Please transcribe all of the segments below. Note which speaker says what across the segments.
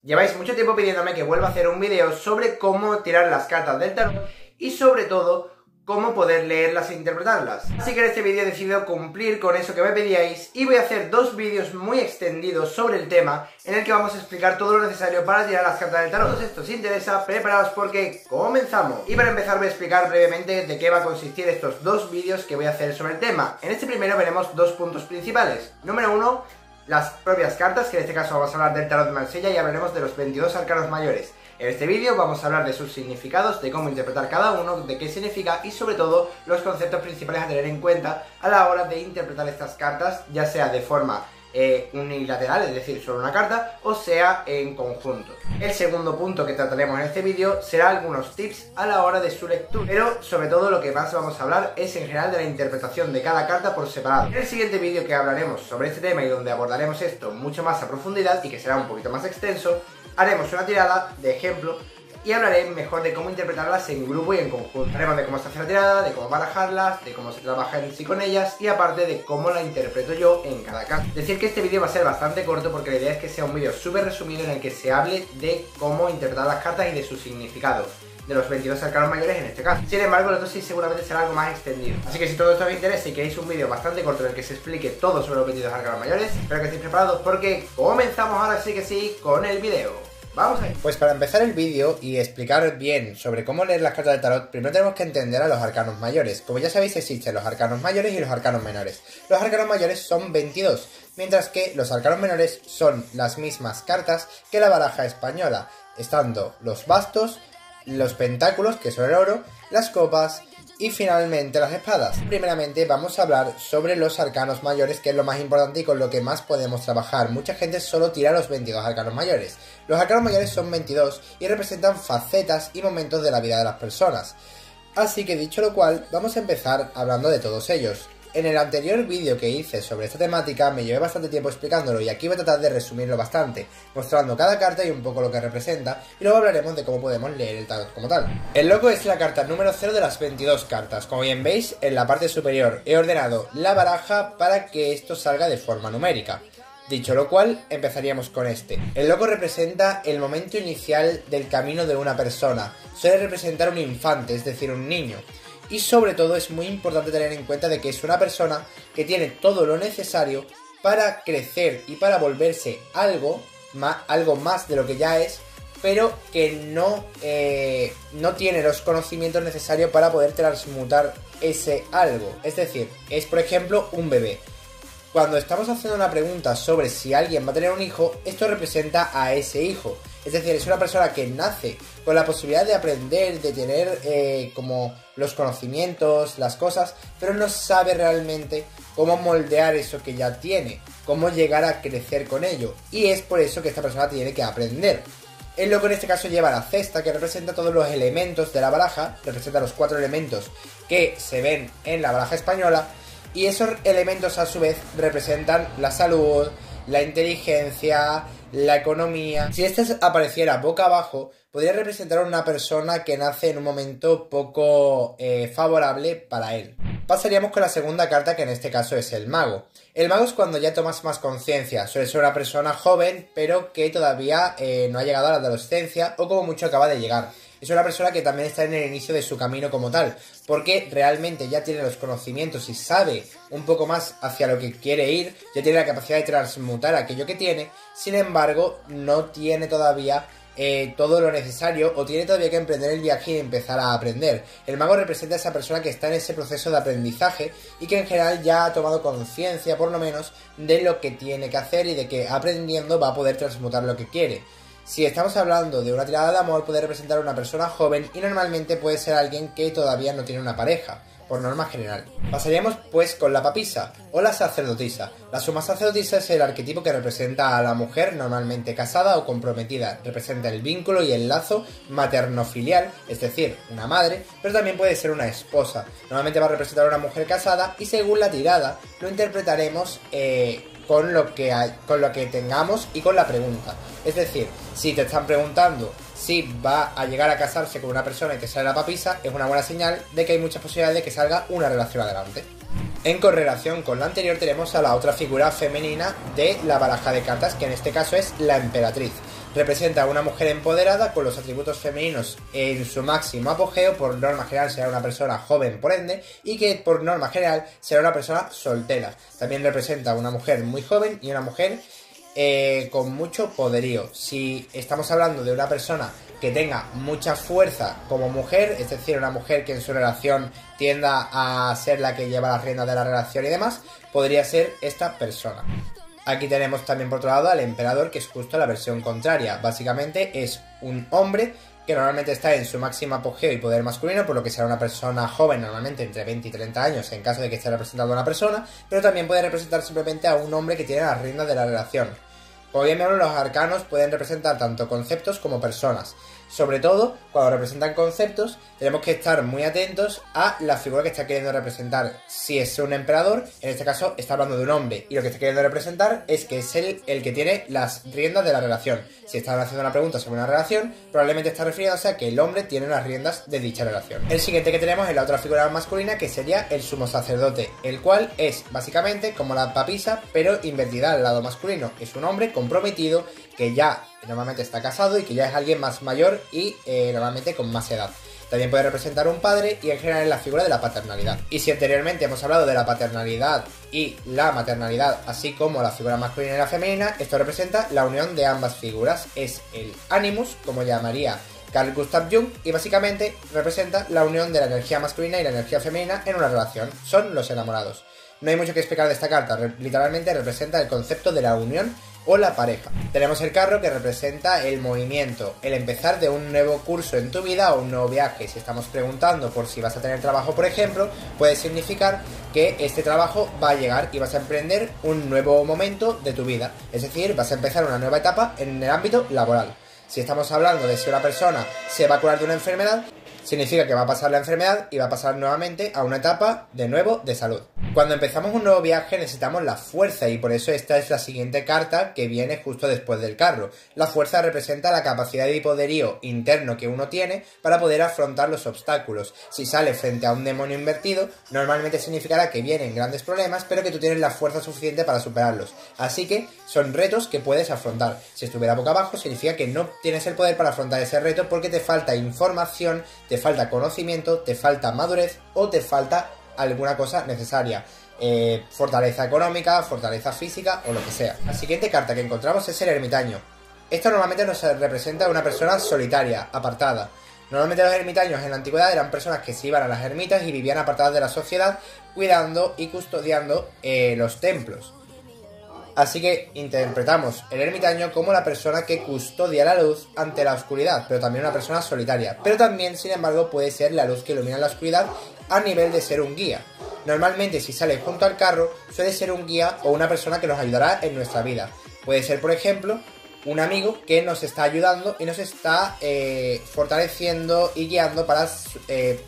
Speaker 1: Lleváis mucho tiempo pidiéndome que vuelva a hacer un vídeo sobre cómo tirar las cartas del tarot y sobre todo cómo poder leerlas e interpretarlas. Así que en este vídeo he decidido cumplir con eso que me pedíais y voy a hacer dos vídeos muy extendidos sobre el tema en el que vamos a explicar todo lo necesario para tirar las cartas del tarot. Si esto os interesa, preparaos porque comenzamos. Y para empezar voy a explicar brevemente de qué va a consistir estos dos vídeos que voy a hacer sobre el tema. En este primero veremos dos puntos principales. Número uno, las propias cartas, que en este caso vamos a hablar del tarot de Marsella y hablaremos de los 22 arcanos mayores. En este vídeo vamos a hablar de sus significados, de cómo interpretar cada uno, de qué significa y sobre todo los conceptos principales a tener en cuenta a la hora de interpretar estas cartas, ya sea de forma unilateral, es decir, solo una carta, o sea en conjunto. El segundo punto que trataremos en este vídeo será algunos tips a la hora de su lectura, pero sobre todo lo que más vamos a hablar es en general de la interpretación de cada carta por separado. En el siguiente vídeo que hablaremos sobre este tema y donde abordaremos esto mucho más a profundidad y que será un poquito más extenso, haremos una tirada de ejemplo y hablaré mejor de cómo interpretarlas en grupo y en conjunto. Haremos de cómo se hace la tirada, de cómo barajarlas, de cómo se trabaja en sí con ellas y aparte de cómo la interpreto yo en cada caso. Decir que este vídeo va a ser bastante corto porque la idea es que sea un vídeo súper resumido en el que se hable de cómo interpretar las cartas y de su significado, de los 22 arcanos mayores en este caso. Sin embargo, el otro sí seguramente será algo más extendido. Así que si todo esto os interesa y queréis un vídeo bastante corto en el que se explique todo sobre los 22 arcanos mayores, espero que estéis preparados porque comenzamos ahora sí que sí con el vídeo. Vamos a ir. Pues para empezar el vídeo y explicar bien sobre cómo leer las cartas del tarot, primero tenemos que entender a los arcanos mayores. Como ya sabéis, existen los arcanos mayores y los arcanos menores. Los arcanos mayores son 22, mientras que los arcanos menores son las mismas cartas que la baraja española, estando los bastos, los pentáculos, que son el oro, las copas y finalmente las espadas. Primeramente vamos a hablar sobre los arcanos mayores, que es lo más importante y con lo que más podemos trabajar. Mucha gente solo tira los 22 arcanos mayores. Los arcanos mayores son 22 y representan facetas y momentos de la vida de las personas. Así que dicho lo cual, vamos a empezar hablando de todos ellos. En el anterior vídeo que hice sobre esta temática me llevé bastante tiempo explicándolo y aquí voy a tratar de resumirlo bastante, mostrando cada carta y un poco lo que representa, y luego hablaremos de cómo podemos leer el tarot como tal. El loco es la carta número 0 de las 22 cartas. Como bien veis, en la parte superior he ordenado la baraja para que esto salga de forma numérica. Dicho lo cual, empezaríamos con este. El loco representa el momento inicial del camino de una persona. Suele representar un infante, es decir, un niño. Y sobre todo es muy importante tener en cuenta de que es una persona que tiene todo lo necesario para crecer y para volverse algo más de lo que ya es, pero que no tiene los conocimientos necesarios para poder transmutar ese algo. Es decir, es por ejemplo un bebé. Cuando estamos haciendo una pregunta sobre si alguien va a tener un hijo, esto representa a ese hijo. Es decir, es una persona que nace con la posibilidad de aprender, de tener como los conocimientos, las cosas, pero no sabe realmente cómo moldear eso que ya tiene, cómo llegar a crecer con ello. Y es por eso que esta persona tiene que aprender. El loco en este caso lleva la cesta, que representa todos los elementos de la baraja, representa los 4 elementos que se ven en la baraja española, y esos elementos a su vez representan la salud, la inteligencia, la economía. Si este apareciera boca abajo, podría representar a una persona que nace en un momento poco favorable para él. Pasaríamos con la segunda carta, que en este caso es el mago. El mago es cuando ya tomas más conciencia. Suele ser una persona joven, pero que todavía no ha llegado a la adolescencia o como mucho acaba de llegar. Es una persona que también está en el inicio de su camino como tal, porque realmente ya tiene los conocimientos y sabe un poco más hacia lo que quiere ir, ya tiene la capacidad de transmutar aquello que tiene, sin embargo no tiene todavía todo lo necesario o tiene todavía que emprender el viaje y empezar a aprender. El mago representa a esa persona que está en ese proceso de aprendizaje y que en general ya ha tomado conciencia por lo menos de lo que tiene que hacer y de que aprendiendo va a poder transmutar lo que quiere. Si estamos hablando de una tirada de amor, puede representar a una persona joven y normalmente puede ser alguien que todavía no tiene una pareja, por norma general. Pasaríamos pues con la papisa o la sacerdotisa. La suma sacerdotisa es el arquetipo que representa a la mujer normalmente casada o comprometida. Representa el vínculo y el lazo materno-filial, es decir, una madre, pero también puede ser una esposa. Normalmente va a representar a una mujer casada y según la tirada lo interpretaremos con lo que tengamos y con la pregunta. Es decir, si te están preguntando si va a llegar a casarse con una persona y te sale la papisa, es una buena señal de que hay muchas posibilidades de que salga una relación adelante. En correlación con la anterior tenemos a la otra figura femenina de la baraja de cartas, que en este caso es la emperatriz. Representa a una mujer empoderada con los atributos femeninos en su máximo apogeo. Por norma general será una persona joven por ende, y que por norma general será una persona soltera. También representa a una mujer muy joven y una mujer con mucho poderío. Si estamos hablando de una persona que tenga mucha fuerza como mujer, es decir, una mujer que en su relación tienda a ser la que lleva las riendas de la relación y demás, podría ser esta persona. Aquí tenemos también por otro lado al emperador, que es justo la versión contraria. Básicamente es un hombre que normalmente está en su máximo apogeo y poder masculino, por lo que será una persona joven, normalmente entre 20 y 30 años en caso de que esté representando a una persona, pero también puede representar simplemente a un hombre que tiene las riendas de la relación. Como bien vemos, los arcanos pueden representar tanto conceptos como personas. Sobre todo, cuando representan conceptos, tenemos que estar muy atentos a la figura que está queriendo representar. Si es un emperador, en este caso está hablando de un hombre, y lo que está queriendo representar es que es él el que tiene las riendas de la relación. Si están haciendo una pregunta sobre una relación, probablemente está refiriéndose a que el hombre tiene las riendas de dicha relación. El siguiente que tenemos es la otra figura masculina, que sería el sumo sacerdote, el cual es básicamente como la papisa, pero invertida al lado masculino. Es un hombre comprometido que ya normalmente está casado y que ya es alguien más mayor y normalmente con más edad. También puede representar un padre y en general es la figura de la paternalidad. Y si anteriormente hemos hablado de la paternalidad y la maternalidad, así como la figura masculina y la femenina, esto representa la unión de ambas figuras. Es el animus, como llamaría Carl Gustav Jung, y básicamente representa la unión de la energía masculina y la energía femenina en una relación. Son los enamorados. No hay mucho que explicar de esta carta, literalmente representa el concepto de la unión o la pareja. Tenemos el carro, que representa el movimiento, el empezar de un nuevo curso en tu vida o un nuevo viaje. Si estamos preguntando por si vas a tener trabajo, por ejemplo, puede significar que este trabajo va a llegar y vas a emprender un nuevo momento de tu vida. Es decir, vas a empezar una nueva etapa en el ámbito laboral. Si estamos hablando de si una persona se va a curar de una enfermedad, significa que va a pasar la enfermedad y va a pasar nuevamente a una etapa de nuevo de salud. Cuando empezamos un nuevo viaje necesitamos la fuerza, y por eso esta es la siguiente carta que viene justo después del carro. La fuerza representa la capacidad y poderío interno que uno tiene para poder afrontar los obstáculos. Si sale frente a un demonio invertido, normalmente significará que vienen grandes problemas, pero que tú tienes la fuerza suficiente para superarlos. Así que son retos que puedes afrontar. Si estuviera boca abajo, significa que no tienes el poder para afrontar ese reto porque te falta información, te falta conocimiento, te falta madurez o te falta alguna cosa necesaria. Fortaleza económica, fortaleza física o lo que sea. La siguiente carta que encontramos es el ermitaño. Esto normalmente nos representa a una persona solitaria, apartada. Normalmente los ermitaños en la antigüedad eran personas que se iban a las ermitas y vivían apartadas de la sociedad, cuidando y custodiando los templos. Así que interpretamos el ermitaño como la persona que custodia la luz ante la oscuridad, pero también una persona solitaria. Pero también, sin embargo, puede ser la luz que ilumina la oscuridad a nivel de ser un guía. Normalmente, si sale junto al carro, suele ser un guía o una persona que nos ayudará en nuestra vida. Puede ser, por ejemplo, un amigo que nos está ayudando y nos está fortaleciendo y guiando para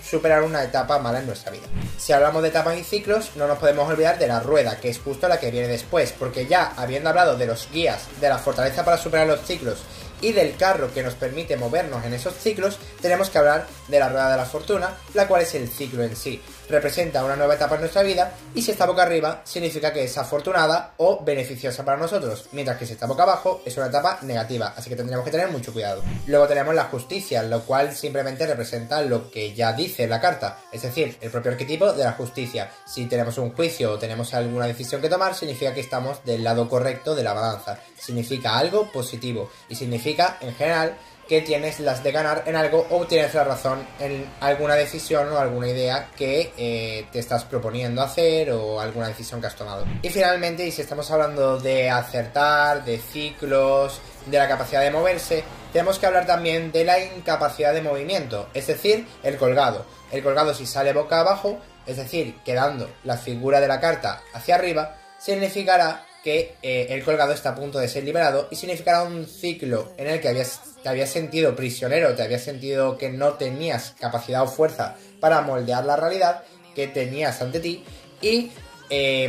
Speaker 1: superar una etapa mala en nuestra vida. Si hablamos de etapas y ciclos, no nos podemos olvidar de la rueda, que es justo la que viene después, porque ya habiendo hablado de los guías, de la fortaleza para superar los ciclos y del carro que nos permite movernos en esos ciclos, tenemos que hablar de la rueda de la fortuna, la cual es el ciclo en sí. Representa una nueva etapa en nuestra vida y si está boca arriba significa que es afortunada o beneficiosa para nosotros, mientras que si está boca abajo es una etapa negativa, así que tendremos que tener mucho cuidado. Luego tenemos la justicia, lo cual simplemente representa lo que ya dice la carta, es decir, el propio arquetipo de la justicia. Si tenemos un juicio o tenemos alguna decisión que tomar, significa que estamos del lado correcto de la balanza, significa algo positivo y significa en general que tienes las de ganar en algo o tienes la razón en alguna decisión o alguna idea que te estás proponiendo hacer o alguna decisión que has tomado. Y finalmente, y si estamos hablando de acertar, de ciclos, de la capacidad de moverse, tenemos que hablar también de la incapacidad de movimiento, es decir, el colgado. El colgado, si sale boca abajo, es decir, quedando la figura de la carta hacia arriba, significará que el colgado está a punto de ser liberado y significará un ciclo en el que te habías sentido prisionero, te habías sentido que no tenías capacidad o fuerza para moldear la realidad que tenías ante ti y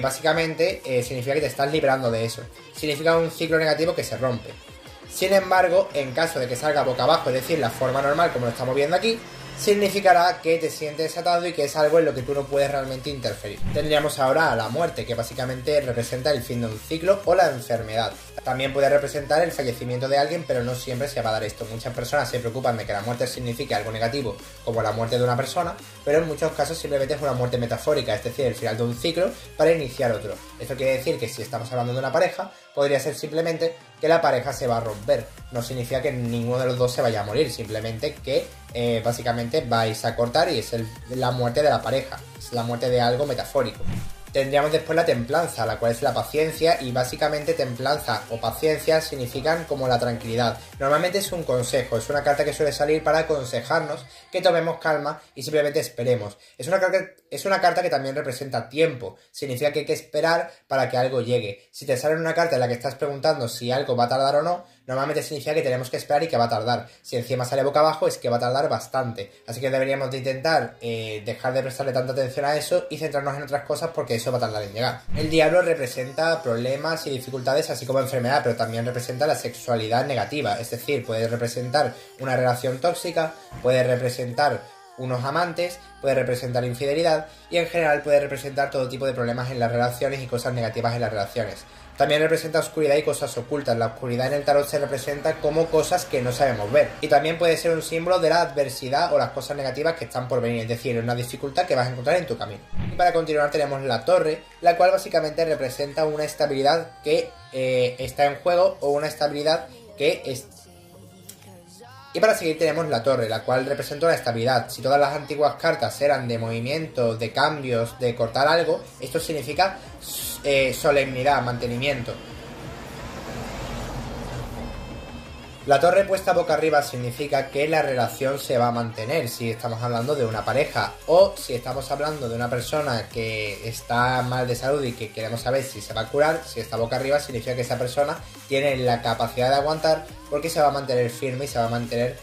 Speaker 1: básicamente significa que te estás liberando de eso. Significa un ciclo negativo que se rompe. Sin embargo, en caso de que salga boca abajo, es decir, la forma normal como lo estamos viendo aquí, significará que te sientes atado y que es algo en lo que tú no puedes realmente interferir. Tendríamos ahora a la muerte, que básicamente representa el fin de un ciclo o la enfermedad. También puede representar el fallecimiento de alguien, pero no siempre se va a dar esto. Muchas personas se preocupan de que la muerte signifique algo negativo, como la muerte de una persona, pero en muchos casos simplemente es una muerte metafórica, es decir, el final de un ciclo para iniciar otro. Esto quiere decir que si estamos hablando de una pareja, podría ser simplemente que la pareja se va a romper. No significa que ninguno de los dos se vaya a morir, simplemente que básicamente vais a cortar y es la muerte de la pareja, es la muerte de algo metafórico. Tendríamos después la templanza, la cual es la paciencia, y básicamente templanza o paciencia significan como la tranquilidad. Normalmente es un consejo, es una carta que suele salir para aconsejarnos que tomemos calma y simplemente esperemos. Es una carta que también representa tiempo, significa que hay que esperar para que algo llegue. Si te sale una carta en la que estás preguntando si algo va a tardar o no, normalmente significa que tenemos que esperar y que va a tardar. Si encima sale boca abajo es que va a tardar bastante. Así que deberíamos de intentar dejar de prestarle tanta atención a eso y centrarnos en otras cosas porque eso va a tardar en llegar. El diablo representa problemas y dificultades así como enfermedad, pero también representa la sexualidad negativa. Es decir, puede representar una relación tóxica, puede representar unos amantes, puede representar infidelidad y en general puede representar todo tipo de problemas en las relaciones y cosas negativas en las relaciones. También representa oscuridad y cosas ocultas. La oscuridad en el tarot se representa como cosas que no sabemos ver. Y también puede ser un símbolo de la adversidad o las cosas negativas que están por venir. Es decir, una dificultad que vas a encontrar en tu camino. Y para continuar tenemos la torre, la cual básicamente representa una estabilidad que está en juego o una estabilidad que es... Y para seguir tenemos la torre, la cual representa la estabilidad. Si todas las antiguas cartas eran de movimiento, de cambios, de cortar algo, esto significa solemnidad, mantenimiento. La torre puesta boca arriba significa que la relación se va a mantener si estamos hablando de una pareja, o si estamos hablando de una persona que está mal de salud y que queremos saber si se va a curar. Si está boca arriba significa que esa persona tiene la capacidad de aguantar porque se va a mantener firme y se va a mantener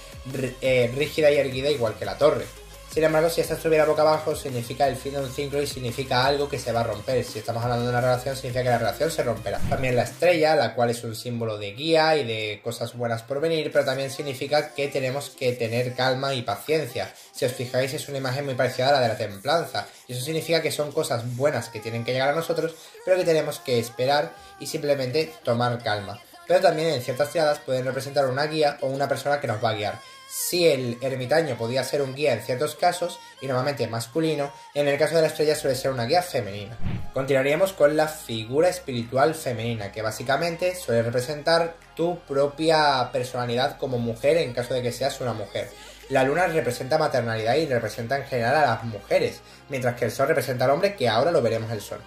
Speaker 1: rígida y erguida igual que la torre. Sin embargo, si esta estuviera boca abajo significa el fin de un ciclo y significa algo que se va a romper. Si estamos hablando de una relación significa que la relación se romperá. También la estrella, la cual es un símbolo de guía y de cosas buenas por venir, pero también significa que tenemos que tener calma y paciencia. Si os fijáis, es una imagen muy parecida a la de la templanza, y eso significa que son cosas buenas que tienen que llegar a nosotros, pero que tenemos que esperar y simplemente tomar calma. Pero también en ciertas tiradas pueden representar una guía o una persona que nos va a guiar. Si el ermitaño podía ser un guía en ciertos casos, y normalmente masculino, en el caso de la estrella suele ser una guía femenina. Continuaríamos con la figura espiritual femenina, que básicamente suele representar tu propia personalidad como mujer en caso de que seas una mujer. La luna representa maternalidad y representa en general a las mujeres, mientras que el sol representa al hombre, que ahora lo veremos el sol.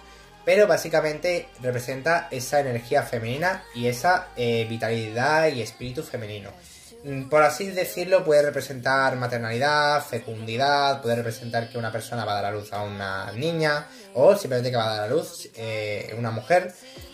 Speaker 1: Pero básicamente representa esa energía femenina y esa vitalidad y espíritu femenino. Por así decirlo, puede representar maternalidad, fecundidad, puede representar que una persona va a dar a luz a una niña o simplemente que va a dar a luz una mujer,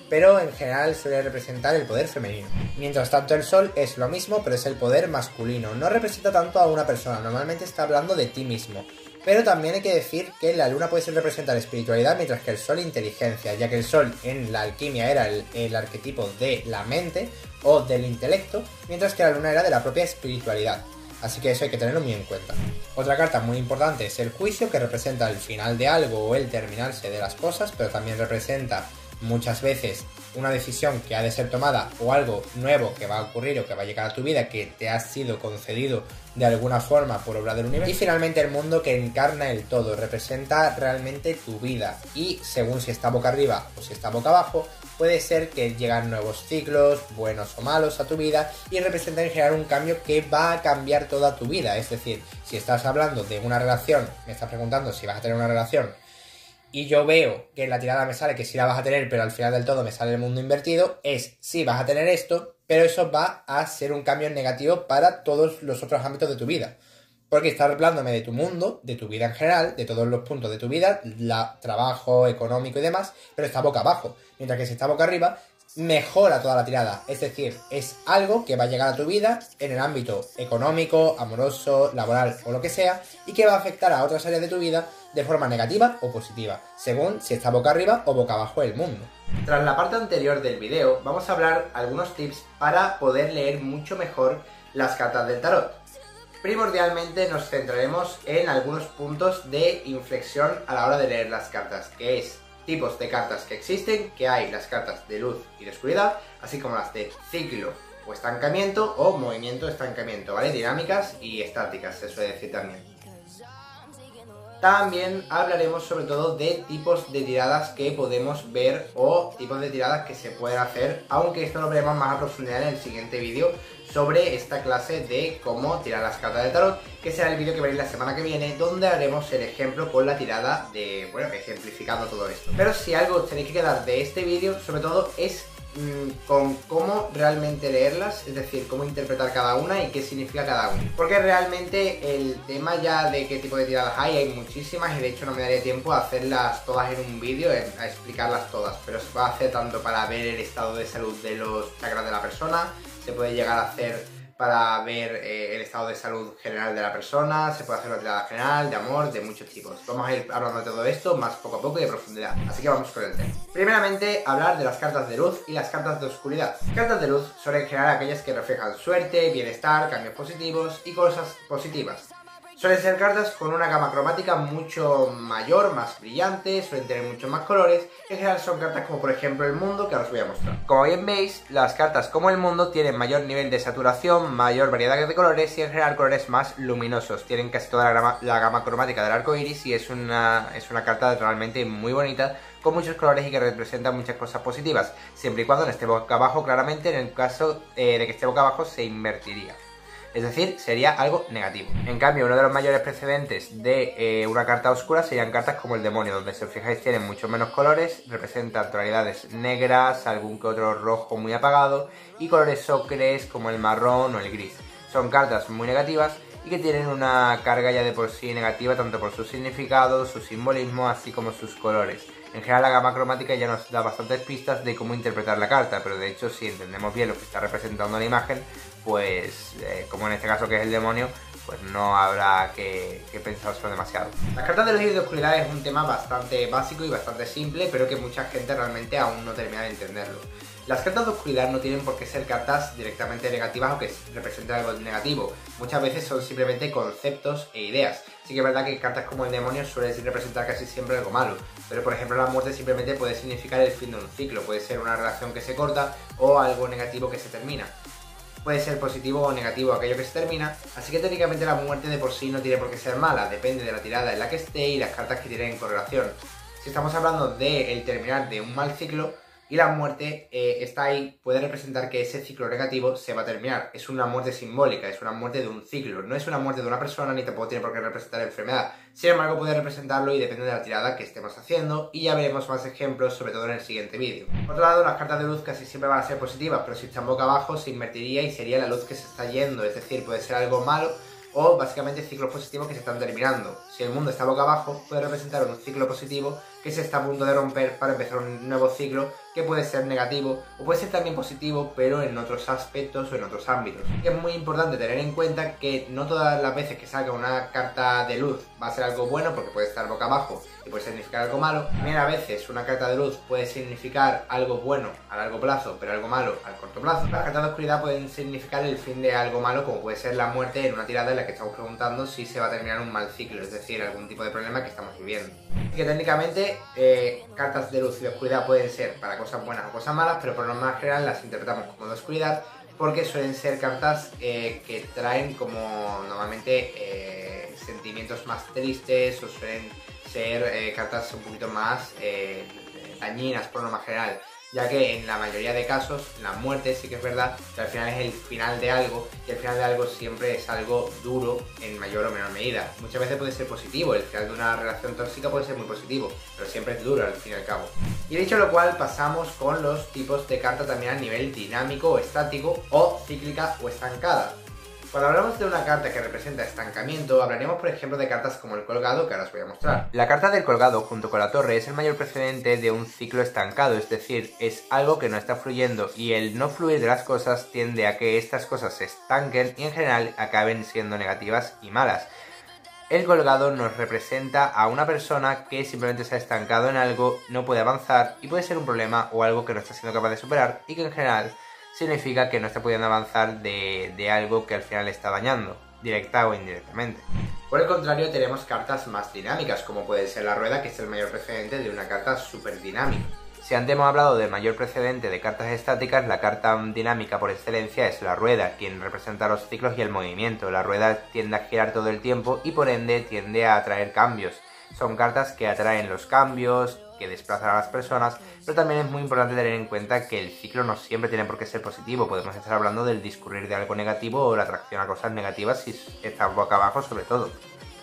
Speaker 1: pero en general suele representar el poder femenino. Mientras tanto el sol es lo mismo, pero es el poder masculino. No representa tanto a una persona, normalmente está hablando de ti mismo. Pero también hay que decir que la luna puede representar espiritualidad, mientras que el sol inteligencia, ya que el sol en la alquimia era el arquetipo de la mente o del intelecto, mientras que la luna era de la propia espiritualidad. Así que eso hay que tenerlo muy en cuenta. Otra carta muy importante es el juicio, que representa el final de algo o el terminarse de las cosas, pero también representa muchas veces una decisión que ha de ser tomada o algo nuevo que va a ocurrir o que va a llegar a tu vida que te ha sido concedido de alguna forma por obra del universo. Y finalmente el mundo, que encarna el todo, representa realmente tu vida, y según si está boca arriba o si está boca abajo, puede ser que llegan nuevos ciclos, buenos o malos, a tu vida, y representa en general un cambio que va a cambiar toda tu vida. Es decir, si estás hablando de una relación, me estás preguntando si vas a tener una relación, y yo veo que en la tirada me sale que sí la vas a tener, pero al final del todo me sale el mundo invertido, es sí vas a tener esto, pero eso va a ser un cambio negativo para todos los otros ámbitos de tu vida. Porque está hablándome de tu mundo, de tu vida en general, de todos los puntos de tu vida, trabajo, económico y demás, pero está boca abajo. Mientras que si está boca arriba, mejora toda la tirada. Es decir, es algo que va a llegar a tu vida en el ámbito económico, amoroso, laboral o lo que sea, y que va a afectar a otras áreas de tu vida de forma negativa o positiva, según si está boca arriba o boca abajo el mundo. Tras la parte anterior del video, vamos a hablar algunos tips para poder leer mucho mejor las cartas del tarot. Primordialmente nos centraremos en algunos puntos de inflexión a la hora de leer las cartas, que es tipos de cartas que existen, que hay las cartas de luz y de oscuridad, así como las de ciclo o estancamiento o movimiento estancamiento, ¿vale? Dinámicas y estáticas, se suele decir también. También hablaremos sobre todo de tipos de tiradas que podemos ver o tipos de tiradas que se pueden hacer, aunque esto lo veremos más a profundidad en el siguiente vídeo sobre esta clase de cómo tirar las cartas de tarot, que será el vídeo que veréis la semana que viene, donde haremos el ejemplo con la tirada de, bueno, ejemplificando todo esto. Pero si algo os tenéis que quedar de este vídeo, sobre todo, es con cómo realmente leerlas, es decir, cómo interpretar cada una y qué significa cada una. Porque realmente el tema ya de qué tipo de tiradas hay muchísimas y de hecho no me daría tiempo a hacerlas todas en un vídeo, a explicarlas todas, pero se puede hacer tanto para ver el estado de salud de los chakras de la persona, se puede llegar a hacer para ver el estado de salud general de la persona, se puede hacer una tirada general, de amor, de muchos tipos. Vamos a ir hablando de todo esto más poco a poco y de profundidad, así que vamos con el tema. Primeramente, hablar de las cartas de luz y las cartas de oscuridad. Las cartas de luz son en general aquellas que reflejan suerte, bienestar, cambios positivos y cosas positivas. Suelen ser cartas con una gama cromática mucho mayor, más brillante, suelen tener muchos más colores. En general son cartas como por ejemplo el mundo, que ahora os voy a mostrar. Como bien veis, las cartas como el mundo tienen mayor nivel de saturación, mayor variedad de colores y en general colores más luminosos. Tienen casi toda la gama cromática del arco iris y es una carta realmente muy bonita, con muchos colores y que representan muchas cosas positivas, siempre y cuando no esté boca abajo. Claramente, en el caso de que esté boca abajo, se invertiría. Es decir, sería algo negativo. En cambio, uno de los mayores precedentes de una carta oscura serían cartas como el demonio, donde si os fijáis tienen mucho menos colores, representan tonalidades negras, algún que otro rojo muy apagado y colores ocres como el marrón o el gris. Son cartas muy negativas y que tienen una carga ya de por sí negativa tanto por su significado, su simbolismo, así como sus colores. En general la gama cromática ya nos da bastantes pistas de cómo interpretar la carta, pero de hecho si entendemos bien lo que está representando la imagen, pues como en este caso que es el demonio, pues no habrá que pensárselo demasiado. Las cartas de luz y de oscuridad es un tema bastante básico y bastante simple, pero que mucha gente realmente aún no termina de entenderlo. Las cartas de oscuridad no tienen por qué ser cartas directamente negativas o que representen algo negativo. Muchas veces son simplemente conceptos e ideas. Sí que es verdad que cartas como el demonio suelen representar casi siempre algo malo, pero por ejemplo la muerte simplemente puede significar el fin de un ciclo, puede ser una relación que se corta o algo negativo que se termina. Puede ser positivo o negativo aquello que se termina, así que técnicamente la muerte de por sí no tiene por qué ser mala, depende de la tirada en la que esté y las cartas que tienen en correlación. Si estamos hablando del terminar de un mal ciclo y la muerte está ahí, puede representar que ese ciclo negativo se va a terminar. Es una muerte simbólica, es una muerte de un ciclo, no es una muerte de una persona ni tampoco tiene por qué representar enfermedad. Sin embargo puede representarlo y depende de la tirada que estemos haciendo y ya veremos más ejemplos, sobre todo en el siguiente vídeo. Por otro lado, las cartas de luz casi siempre van a ser positivas, pero si están boca abajo se invertiría y sería la luz que se está yendo, es decir, puede ser algo malo o básicamente ciclos positivos que se están terminando. Si el mundo está boca abajo, puede representar un ciclo positivo que se está a punto de romper para empezar un nuevo ciclo que puede ser negativo o puede ser también positivo, pero en otros aspectos o en otros ámbitos. Y es muy importante tener en cuenta que no todas las veces que salga una carta de luz va a ser algo bueno, porque puede estar boca abajo y puede significar algo malo. También a veces una carta de luz puede significar algo bueno a largo plazo, pero algo malo al corto plazo. Las cartas de oscuridad pueden significar el fin de algo malo, como puede ser la muerte en una tirada en la que estamos preguntando si se va a terminar un mal ciclo, es decir, algún tipo de problema que estamos viviendo. Así que técnicamente cartas de luz y de oscuridad pueden ser para cosas buenas o cosas malas, pero por lo más general las interpretamos como de oscuridad porque suelen ser cartas que traen como normalmente sentimientos más tristes o suelen ser cartas un poquito más dañinas por lo más general, ya que en la mayoría de casos la muerte sí que es verdad que al final es el final de algo y el final de algo siempre es algo duro en mayor o menor medida. Muchas veces puede ser positivo, el final de una relación tóxica puede ser muy positivo, pero siempre es duro al fin y al cabo. Y dicho lo cual, pasamos con los tipos de carta también a nivel dinámico o estático o cíclica o estancada. Cuando hablamos de una carta que representa estancamiento, hablaremos por ejemplo de cartas como el colgado, que ahora os voy a mostrar. La carta del colgado junto con la torre es el mayor precedente de un ciclo estancado, es decir, es algo que no está fluyendo y el no fluir de las cosas tiende a que estas cosas se estanquen y en general acaben siendo negativas y malas. El colgado nos representa a una persona que simplemente se ha estancado en algo, no puede avanzar y puede ser un problema o algo que no está siendo capaz de superar y que en general significa que no está pudiendo avanzar de algo que al final le está dañando, directa o indirectamente. Por el contrario, tenemos cartas más dinámicas, como puede ser la rueda, que es el mayor precedente de una carta súper dinámica. Si antes hemos hablado del mayor precedente de cartas estáticas, la carta dinámica por excelencia es la rueda, quien representa los ciclos y el movimiento. La rueda tiende a girar todo el tiempo y por ende tiende a atraer cambios. Son cartas que atraen los cambios, que desplazan a las personas, pero también es muy importante tener en cuenta que el ciclo no siempre tiene por qué ser positivo. Podemos estar hablando del discurrir de algo negativo o la atracción a cosas negativas si está boca abajo sobre todo.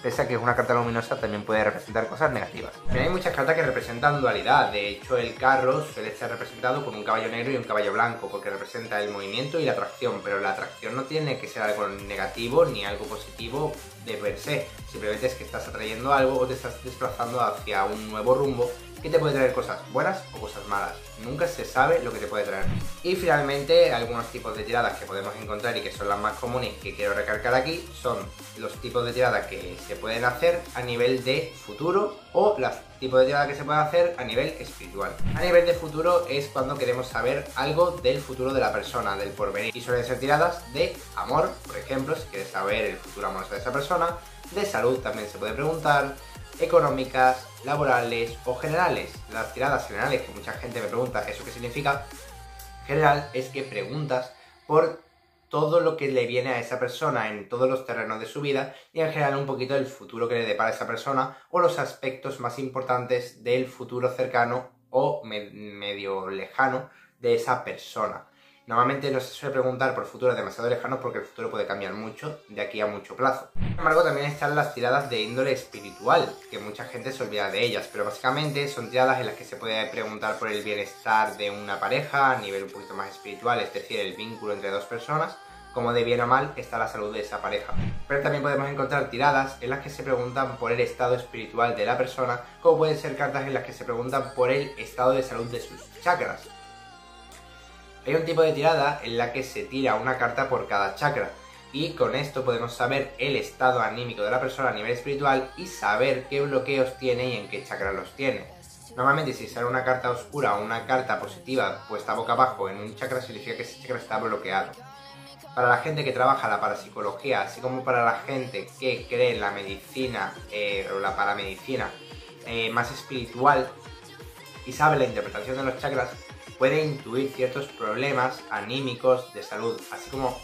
Speaker 1: Pese a que es una carta luminosa, también puede representar cosas negativas. También hay muchas cartas que representan dualidad. De hecho, el carro suele estar representado con un caballo negro y un caballo blanco, porque representa el movimiento y la atracción, pero la atracción no tiene que ser algo negativo ni algo positivo de per se. Simplemente es que estás atrayendo algo o te estás desplazando hacia un nuevo rumbo que te puede traer cosas buenas o cosas malas. Nunca se sabe lo que te puede traer. Y finalmente, algunos tipos de tiradas que podemos encontrar y que son las más comunes que quiero recalcar aquí son los tipos de tiradas que se pueden hacer a nivel de futuro o los tipos de tiradas que se pueden hacer a nivel espiritual. A nivel de futuro es cuando queremos saber algo del futuro de la persona, del porvenir. Y suelen ser tiradas de amor, por ejemplo, si quieres saber el futuro amoroso de esa persona. De salud también se puede preguntar, económicas, laborales o generales. Las tiradas generales, que mucha gente me pregunta ¿eso qué significa? General es que preguntas por todo lo que le viene a esa persona en todos los terrenos de su vida y en general un poquito del futuro que le depara a esa persona o los aspectos más importantes del futuro cercano o medio lejano de esa persona. Normalmente no se suele preguntar por futuros demasiado lejanos porque el futuro puede cambiar mucho de aquí a mucho plazo. Sin embargo, también están las tiradas de índole espiritual, que mucha gente se olvida de ellas, pero básicamente son tiradas en las que se puede preguntar por el bienestar de una pareja a nivel un poquito más espiritual, es decir, el vínculo entre dos personas, como de bien o mal está la salud de esa pareja. Pero también podemos encontrar tiradas en las que se preguntan por el estado espiritual de la persona, como pueden ser cartas en las que se preguntan por el estado de salud de sus chakras. Hay un tipo de tirada en la que se tira una carta por cada chakra y con esto podemos saber el estado anímico de la persona a nivel espiritual y saber qué bloqueos tiene y en qué chakra los tiene. Normalmente si sale una carta oscura o una carta positiva puesta boca abajo en un chakra significa que ese chakra está bloqueado. Para la gente que trabaja la parapsicología, así como para la gente que cree en la medicina o la paramedicina más espiritual y sabe la interpretación de los chakras, puede intuir ciertos problemas anímicos de salud, así como,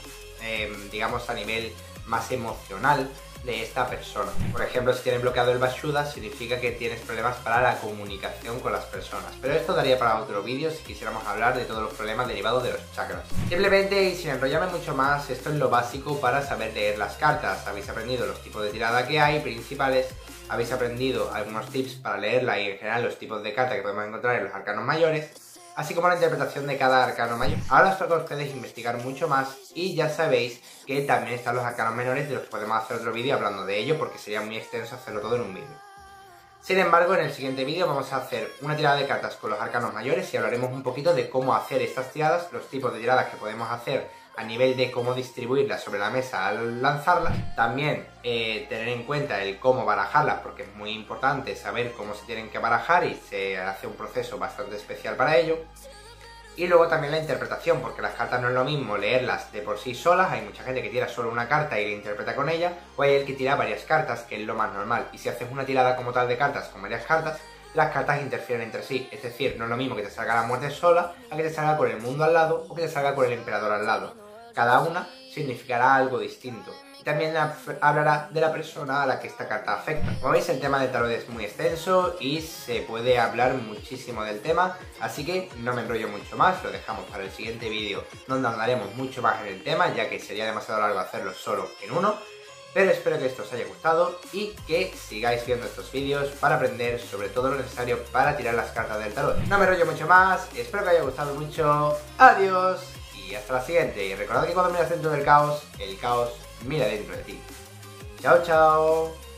Speaker 1: digamos, a nivel más emocional de esta persona. Por ejemplo, si tienes bloqueado el Vashuddha, significa que tienes problemas para la comunicación con las personas. Pero esto daría para otro vídeo si quisiéramos hablar de todos los problemas derivados de los chakras. Simplemente, y sin enrollarme mucho más, esto es lo básico para saber leer las cartas. Habéis aprendido los tipos de tirada que hay, principales. Habéis aprendido algunos tips para leerla y en general los tipos de cartas que podemos encontrar en los arcanos mayores, así como la interpretación de cada arcano mayor. Ahora os toca a ustedes investigar mucho más y ya sabéis que también están los arcanos menores, de los que podemos hacer otro vídeo hablando de ello porque sería muy extenso hacerlo todo en un vídeo. Sin embargo, en el siguiente vídeo vamos a hacer una tirada de cartas con los arcanos mayores y hablaremos un poquito de cómo hacer estas tiradas, los tipos de tiradas que podemos hacer a nivel de cómo distribuirlas sobre la mesa al lanzarlas. También tener en cuenta el cómo barajarlas, porque es muy importante saber cómo se tienen que barajar y se hace un proceso bastante especial para ello. Y luego también la interpretación, porque las cartas no es lo mismo leerlas de por sí solas, hay mucha gente que tira solo una carta y la interpreta con ella, o hay el que tira varias cartas, que es lo más normal. Y si haces una tirada como tal de cartas con varias cartas, las cartas interfieren entre sí, es decir, no es lo mismo que te salga la muerte sola a que te salga con el mundo al lado o que te salga con el emperador al lado. Cada una significará algo distinto y también hablará de la persona a la que esta carta afecta. Como veis, el tema del tarot es muy extenso y se puede hablar muchísimo del tema, así que no me enrollo mucho más, lo dejamos para el siguiente vídeo donde andaremos mucho más en el tema, ya que sería demasiado largo hacerlo solo en uno. Pero espero que esto os haya gustado y que sigáis viendo estos vídeos para aprender sobre todo lo necesario para tirar las cartas del tarot. No me enrollo mucho más, espero que haya gustado mucho, adiós y hasta la siguiente. Y recordad que cuando miras dentro del caos, el caos mira dentro de ti. Chao, chao.